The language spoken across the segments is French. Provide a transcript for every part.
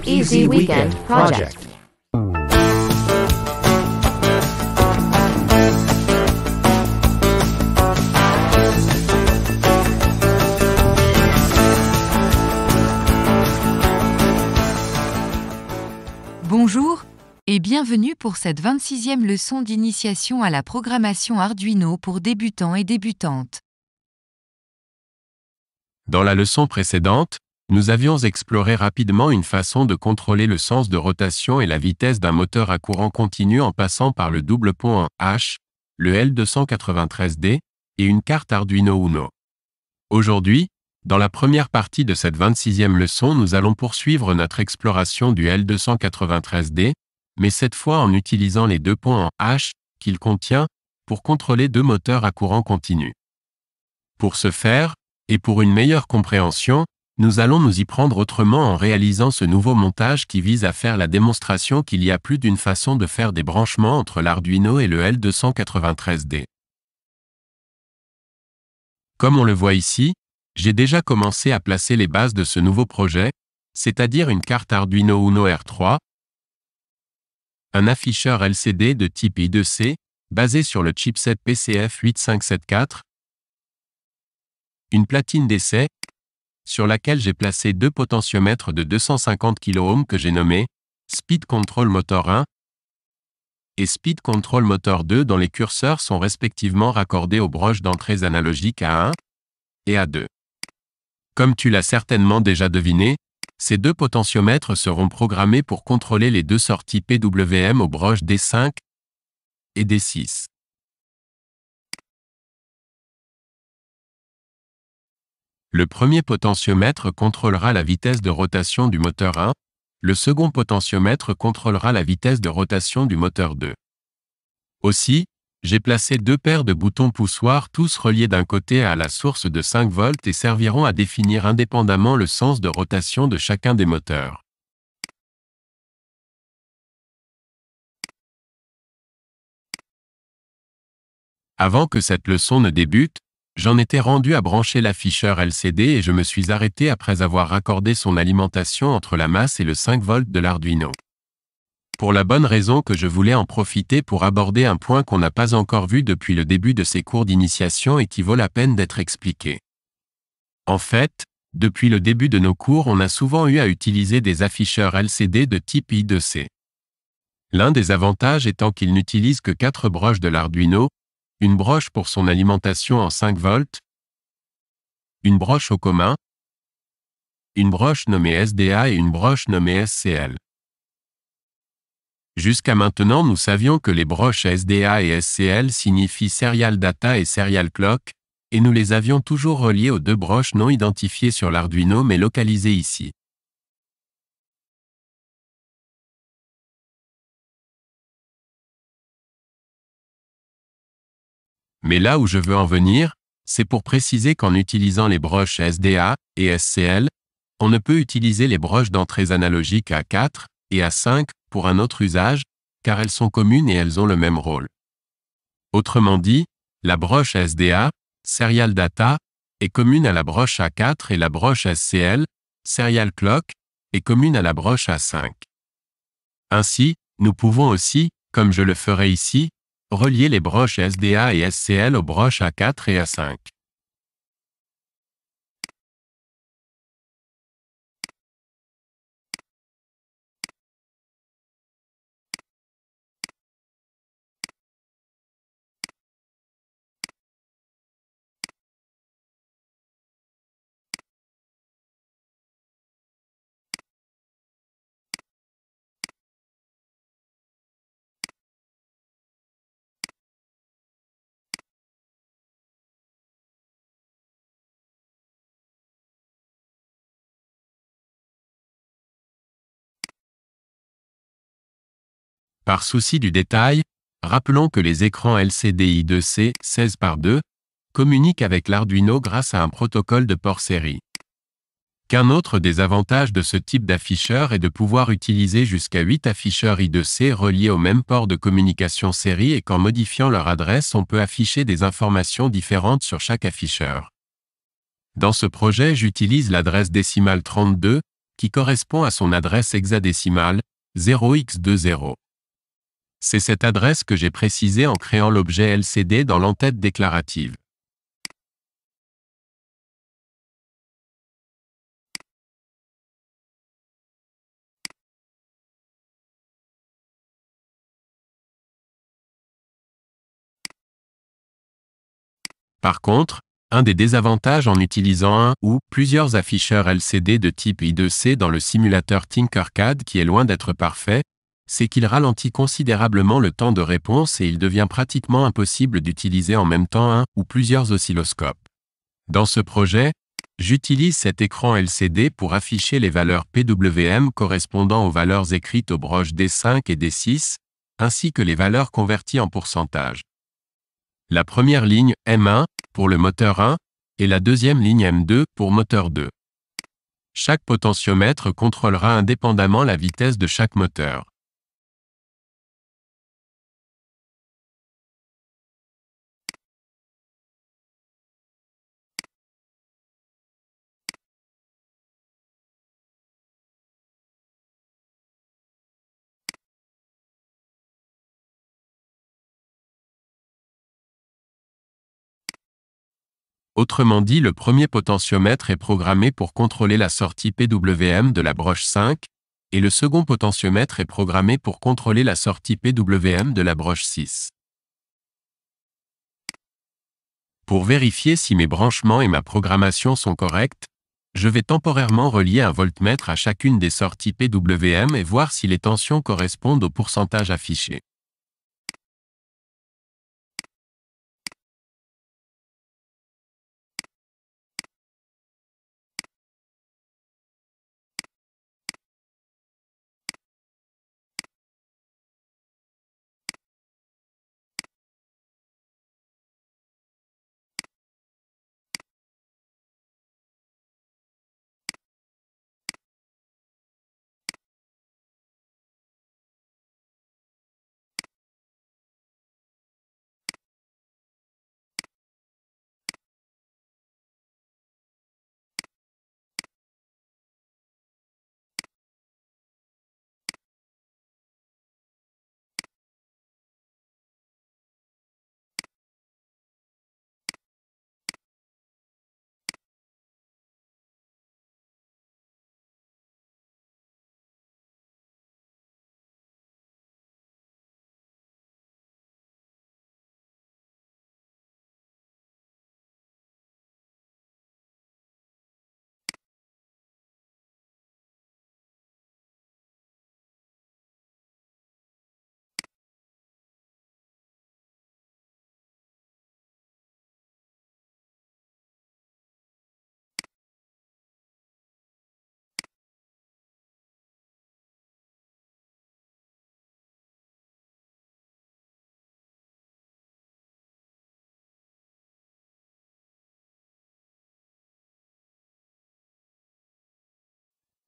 Easy Weekend Project. Bonjour et bienvenue pour cette 26e leçon d'initiation à la programmation Arduino pour débutants et débutantes. Dans la leçon précédente, nous avions exploré rapidement une façon de contrôler le sens de rotation et la vitesse d'un moteur à courant continu en passant par le double pont H, le L293D, et une carte Arduino Uno. Aujourd'hui, dans la première partie de cette 26e leçon, nous allons poursuivre notre exploration du L293D, mais cette fois en utilisant les deux ponts en H qu'il contient pour contrôler deux moteurs à courant continu. Pour ce faire, et pour une meilleure compréhension, nous allons nous y prendre autrement en réalisant ce nouveau montage qui vise à faire la démonstration qu'il y a plus d'une façon de faire des branchements entre l'Arduino et le L293D. Comme on le voit ici, j'ai déjà commencé à placer les bases de ce nouveau projet, c'est-à-dire une carte Arduino Uno R3, un afficheur LCD de type I2C, basé sur le chipset PCF 8574, une platine d'essai, sur laquelle j'ai placé deux potentiomètres de 250 kΩ que j'ai nommés Speed Control Motor 1 et Speed Control Motor 2 dont les curseurs sont respectivement raccordés aux broches d'entrées analogiques A1 et A2. Comme tu l'as certainement déjà deviné, ces deux potentiomètres seront programmés pour contrôler les deux sorties PWM aux broches D5 et D6. Le premier potentiomètre contrôlera la vitesse de rotation du moteur 1, le second potentiomètre contrôlera la vitesse de rotation du moteur 2. Aussi, j'ai placé deux paires de boutons poussoirs tous reliés d'un côté à la source de 5 volts et serviront à définir indépendamment le sens de rotation de chacun des moteurs. Avant que cette leçon ne débute, j'en étais rendu à brancher l'afficheur LCD et je me suis arrêté après avoir raccordé son alimentation entre la masse et le 5 volts de l'Arduino. Pour la bonne raison que je voulais en profiter pour aborder un point qu'on n'a pas encore vu depuis le début de ces cours d'initiation et qui vaut la peine d'être expliqué. En fait, depuis le début de nos cours, on a souvent eu à utiliser des afficheurs LCD de type I2C. L'un des avantages étant qu'ils n'utilisent que 4 broches de l'Arduino, une broche pour son alimentation en 5 volts, une broche au commun, une broche nommée SDA et une broche nommée SCL. Jusqu'à maintenant, nous savions que les broches SDA et SCL signifient Serial Data et Serial Clock, et nous les avions toujours reliées aux deux broches non identifiées sur l'Arduino mais localisées ici. Mais là où je veux en venir, c'est pour préciser qu'en utilisant les broches SDA et SCL, on ne peut utiliser les broches d'entrées analogiques A4 et A5 pour un autre usage, car elles sont communes et elles ont le même rôle. Autrement dit, la broche SDA, Serial Data, est commune à la broche A4 et la broche SCL, Serial Clock, est commune à la broche A5. Ainsi, nous pouvons aussi, comme je le ferai ici, relier les broches SDA et SCL aux broches A4 et A5. Par souci du détail, rappelons que les écrans LCD I2C 16x2 communiquent avec l'Arduino grâce à un protocole de port série. Qu'un autre des avantages de ce type d'afficheur est de pouvoir utiliser jusqu'à 8 afficheurs I2C reliés au même port de communication série et qu'en modifiant leur adresse, on peut afficher des informations différentes sur chaque afficheur. Dans ce projet, j'utilise l'adresse décimale 32, qui correspond à son adresse hexadécimale, 0x20. C'est cette adresse que j'ai précisée en créant l'objet LCD dans l'entête déclarative. Par contre, un des désavantages en utilisant un ou plusieurs afficheurs LCD de type I2C dans le simulateur Tinkercad qui est loin d'être parfait, c'est qu'il ralentit considérablement le temps de réponse et il devient pratiquement impossible d'utiliser en même temps un ou plusieurs oscilloscopes. Dans ce projet, j'utilise cet écran LCD pour afficher les valeurs PWM correspondant aux valeurs écrites aux broches D5 et D6, ainsi que les valeurs converties en pourcentage. La première ligne M1 pour le moteur 1 et la deuxième ligne M2 pour moteur 2. Chaque potentiomètre contrôlera indépendamment la vitesse de chaque moteur. Autrement dit, le premier potentiomètre est programmé pour contrôler la sortie PWM de la broche 5, et le second potentiomètre est programmé pour contrôler la sortie PWM de la broche 6. Pour vérifier si mes branchements et ma programmation sont corrects, je vais temporairement relier un voltmètre à chacune des sorties PWM et voir si les tensions correspondent au pourcentage affiché.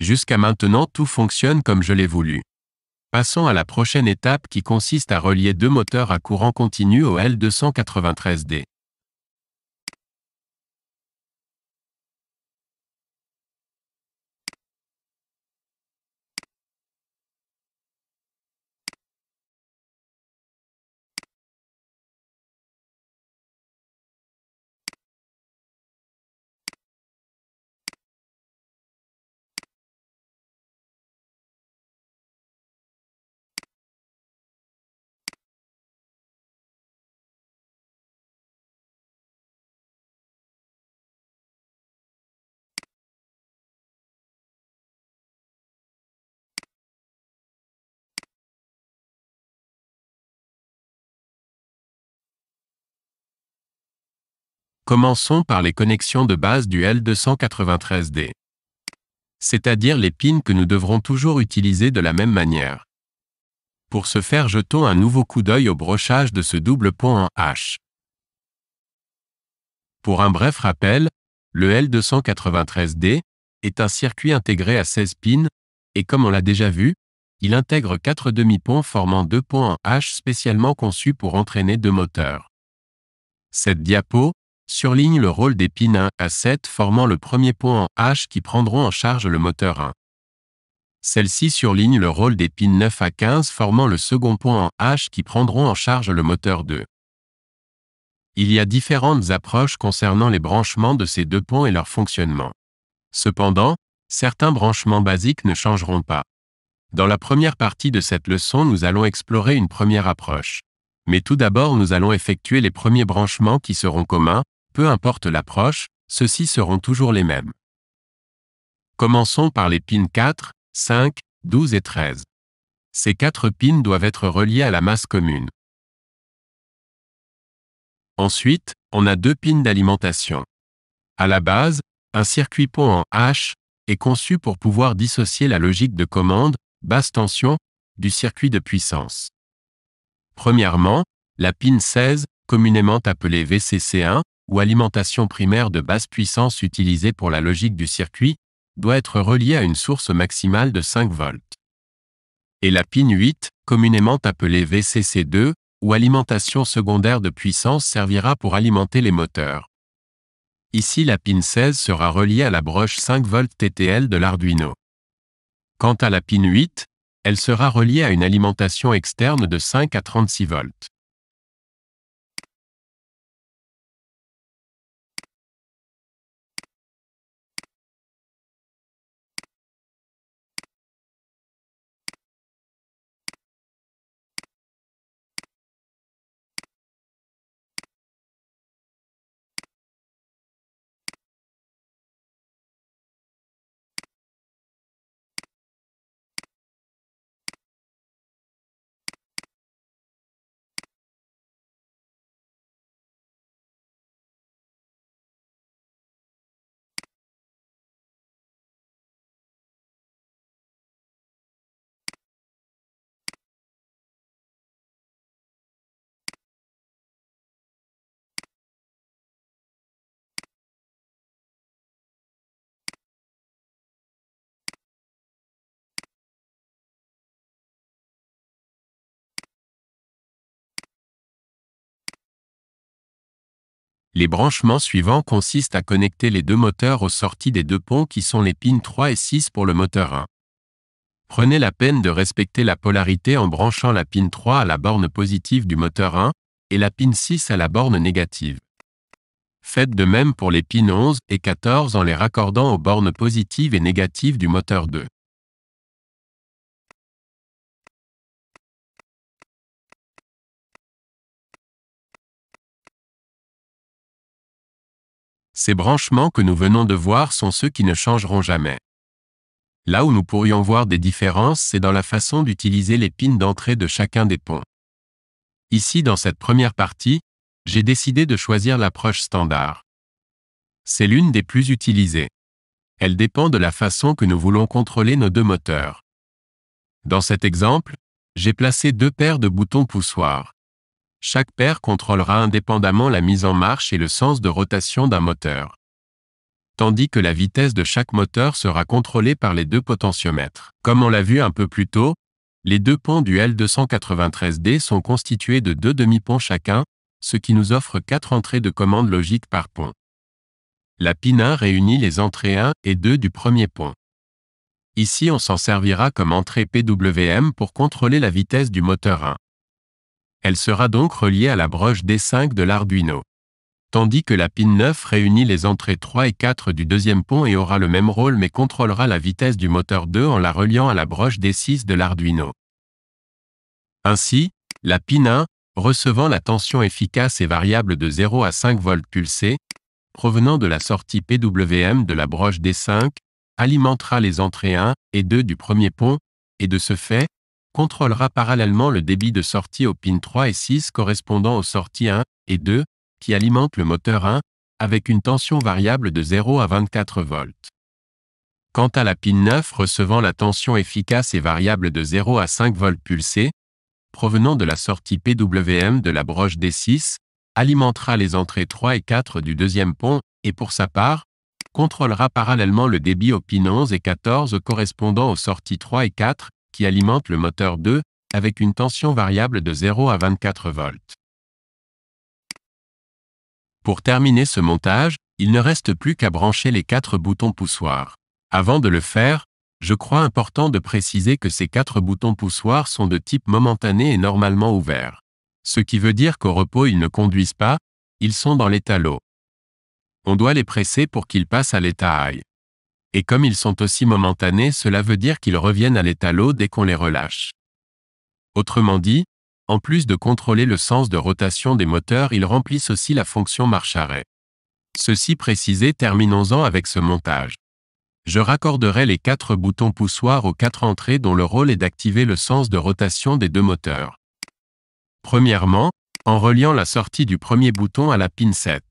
Jusqu'à maintenant, tout fonctionne comme je l'ai voulu. Passons à la prochaine étape qui consiste à relier deux moteurs à courant continu au L293D. Commençons par les connexions de base du L293D. C'est-à-dire les pins que nous devrons toujours utiliser de la même manière. Pour ce faire, jetons un nouveau coup d'œil au brochage de ce double pont en H. Pour un bref rappel, le L293D est un circuit intégré à 16 pins, et comme on l'a déjà vu, il intègre 4 demi-ponts formant deux ponts en H spécialement conçus pour entraîner deux moteurs. Cette diapo surligne le rôle des pins 1 à 7 formant le premier pont en H qui prendront en charge le moteur 1. Celle-ci surligne le rôle des pins 9 à 15 formant le second pont en H qui prendront en charge le moteur 2. Il y a différentes approches concernant les branchements de ces deux ponts et leur fonctionnement. Cependant, certains branchements basiques ne changeront pas. Dans la première partie de cette leçon, nous allons explorer une première approche. Mais tout d'abord, nous allons effectuer les premiers branchements qui seront communs, peu importe l'approche, ceux-ci seront toujours les mêmes. Commençons par les pins 4, 5, 12 et 13. Ces 4 pins doivent être reliés à la masse commune. Ensuite, on a 2 pins d'alimentation. À la base, un circuit pont en H est conçu pour pouvoir dissocier la logique de commande, basse tension, du circuit de puissance. Premièrement, la pin 16, communément appelée VCC1, ou alimentation primaire de basse puissance utilisée pour la logique du circuit, doit être reliée à une source maximale de 5 volts. Et la pin 8, communément appelée VCC2, ou alimentation secondaire de puissance servira pour alimenter les moteurs. Ici la pin 16 sera reliée à la broche 5 volts TTL de l'Arduino. Quant à la pin 8, elle sera reliée à une alimentation externe de 5 à 36 volts. Les branchements suivants consistent à connecter les deux moteurs aux sorties des deux ponts qui sont les pins 3 et 6 pour le moteur 1. Prenez la peine de respecter la polarité en branchant la pin 3 à la borne positive du moteur 1 et la pin 6 à la borne négative. Faites de même pour les pins 11 et 14 en les raccordant aux bornes positives et négatives du moteur 2. Ces branchements que nous venons de voir sont ceux qui ne changeront jamais. Là où nous pourrions voir des différences, c'est dans la façon d'utiliser les pins d'entrée de chacun des ponts. Ici, dans cette première partie, j'ai décidé de choisir l'approche standard. C'est l'une des plus utilisées. Elle dépend de la façon que nous voulons contrôler nos deux moteurs. Dans cet exemple, j'ai placé 2 paires de boutons poussoirs. Chaque paire contrôlera indépendamment la mise en marche et le sens de rotation d'un moteur. Tandis que la vitesse de chaque moteur sera contrôlée par les 2 potentiomètres. Comme on l'a vu un peu plus tôt, les 2 ponts du L293D sont constitués de 2 demi-ponts chacun, ce qui nous offre 4 entrées de commande logique par pont. La pin 1 réunit les entrées 1 et 2 du premier pont. Ici, on s'en servira comme entrée PWM pour contrôler la vitesse du moteur 1. Elle sera donc reliée à la broche D5 de l'Arduino. Tandis que la pin 9 réunit les entrées 3 et 4 du deuxième pont et aura le même rôle mais contrôlera la vitesse du moteur 2 en la reliant à la broche D6 de l'Arduino. Ainsi, la pin 1, recevant la tension efficace et variable de 0 à 5 volts pulsés, provenant de la sortie PWM de la broche D5, alimentera les entrées 1 et 2 du premier pont, et de ce fait, contrôlera parallèlement le débit de sortie aux pins 3 et 6 correspondant aux sorties 1 et 2, qui alimentent le moteur 1, avec une tension variable de 0 à 24 volts. Quant à la pin 9 recevant la tension efficace et variable de 0 à 5 volts pulsés, provenant de la sortie PWM de la broche D6, alimentera les entrées 3 et 4 du deuxième pont, et pour sa part, contrôlera parallèlement le débit aux pins 11 et 14 correspondant aux sorties 3 et 4, qui alimentent le moteur 2, avec une tension variable de 0 à 24 volts. Pour terminer ce montage, il ne reste plus qu'à brancher les 4 boutons poussoirs. Avant de le faire, Je crois important de préciser que ces 4 boutons poussoirs sont de type momentané et normalement ouverts. Ce qui veut dire qu'au repos ils ne conduisent pas, ils sont dans l'état low. On doit les presser pour qu'ils passent à l'état high. Et comme ils sont aussi momentanés, cela veut dire qu'ils reviennent à l'état low dès qu'on les relâche. Autrement dit, en plus de contrôler le sens de rotation des moteurs, ils remplissent aussi la fonction marche-arrêt. Ceci précisé, terminons-en avec ce montage. Je raccorderai les 4 boutons poussoirs aux 4 entrées dont le rôle est d'activer le sens de rotation des 2 moteurs. Premièrement, en reliant la sortie du premier bouton à la pin 7.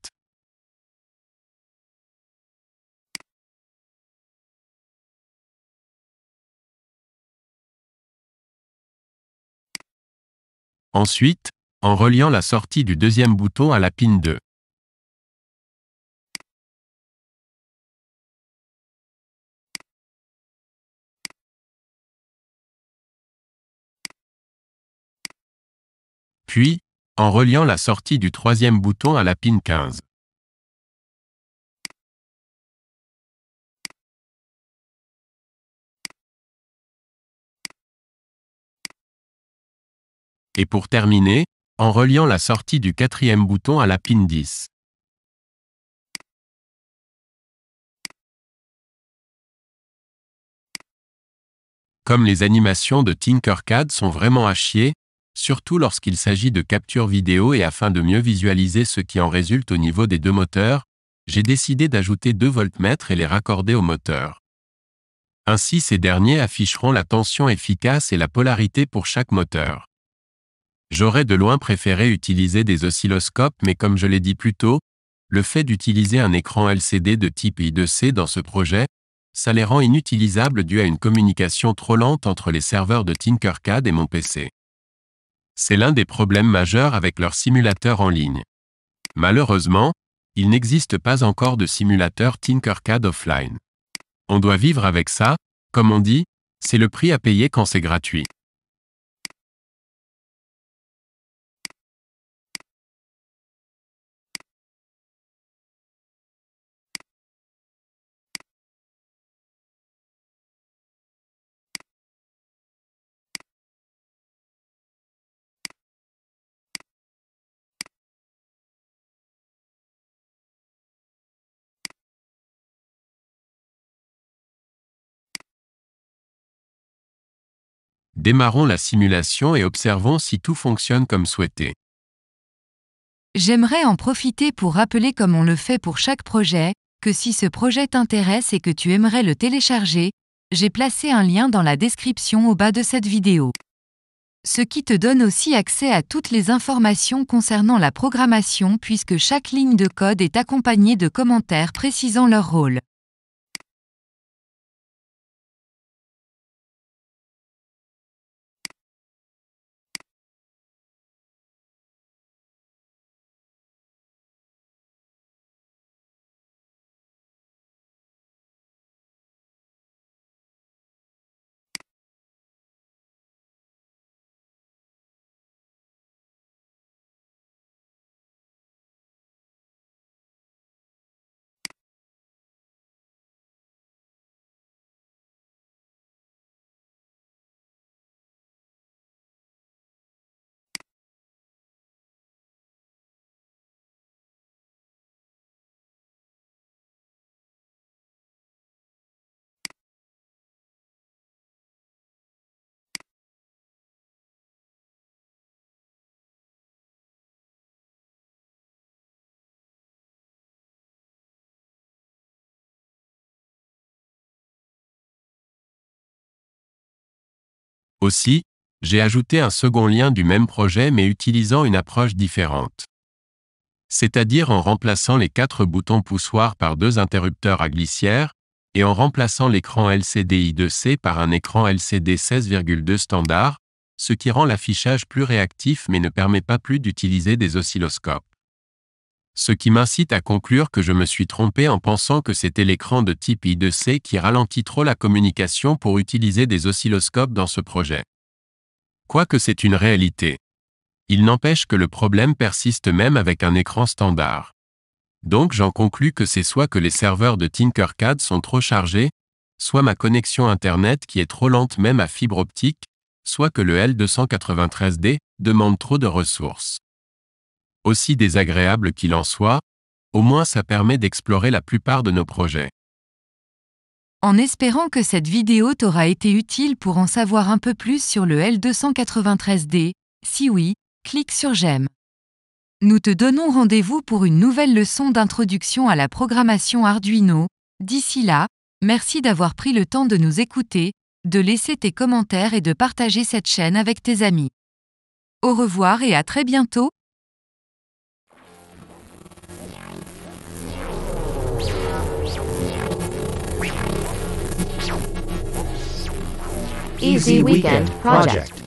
Ensuite, en reliant la sortie du deuxième bouton à la pin 2. Puis, en reliant la sortie du troisième bouton à la pin 15. Et pour terminer, en reliant la sortie du quatrième bouton à la pin 10. Comme les animations de Tinkercad sont vraiment à chier, surtout lorsqu'il s'agit de capture vidéo et afin de mieux visualiser ce qui en résulte au niveau des 2 moteurs, j'ai décidé d'ajouter 2 voltmètres et les raccorder au moteur. Ainsi ces derniers afficheront la tension efficace et la polarité pour chaque moteur. J'aurais de loin préféré utiliser des oscilloscopes, mais comme je l'ai dit plus tôt, le fait d'utiliser un écran LCD de type I2C dans ce projet, ça les rend inutilisables dû à une communication trop lente entre les serveurs de Tinkercad et mon PC. C'est l'un des problèmes majeurs avec leur simulateur en ligne. Malheureusement, il n'existe pas encore de simulateur Tinkercad offline. On doit vivre avec ça, comme on dit, c'est le prix à payer quand c'est gratuit. Démarrons la simulation et observons si tout fonctionne comme souhaité. J'aimerais en profiter pour rappeler, comme on le fait pour chaque projet, que si ce projet t'intéresse et que tu aimerais le télécharger, j'ai placé un lien dans la description au bas de cette vidéo. Ce qui te donne aussi accès à toutes les informations concernant la programmation puisque chaque ligne de code est accompagnée de commentaires précisant leur rôle. Aussi, j'ai ajouté un second lien du même projet mais utilisant une approche différente. C'est-à-dire en remplaçant les 4 boutons poussoirs par 2 interrupteurs à glissière, et en remplaçant l'écran LCD I2C par un écran LCD 16,2 standard, ce qui rend l'affichage plus réactif mais ne permet pas plus d'utiliser des oscilloscopes. Ce qui m'incite à conclure que je me suis trompé en pensant que c'était l'écran de type I2C qui ralentit trop la communication pour utiliser des oscilloscopes dans ce projet. Quoique c'est une réalité. Il n'empêche que le problème persiste même avec un écran standard. Donc j'en conclus que c'est soit que les serveurs de Tinkercad sont trop chargés, soit ma connexion Internet qui est trop lente même à fibre optique, soit que le L293D demande trop de ressources. Aussi désagréable qu'il en soit, au moins ça permet d'explorer la plupart de nos projets. En espérant que cette vidéo t'aura été utile pour en savoir un peu plus sur le L293D, si oui, clique sur j'aime. Nous te donnons rendez-vous pour une nouvelle leçon d'introduction à la programmation Arduino. D'ici là, merci d'avoir pris le temps de nous écouter, de laisser tes commentaires et de partager cette chaîne avec tes amis. Au revoir et à très bientôt! Easy Weekend Project.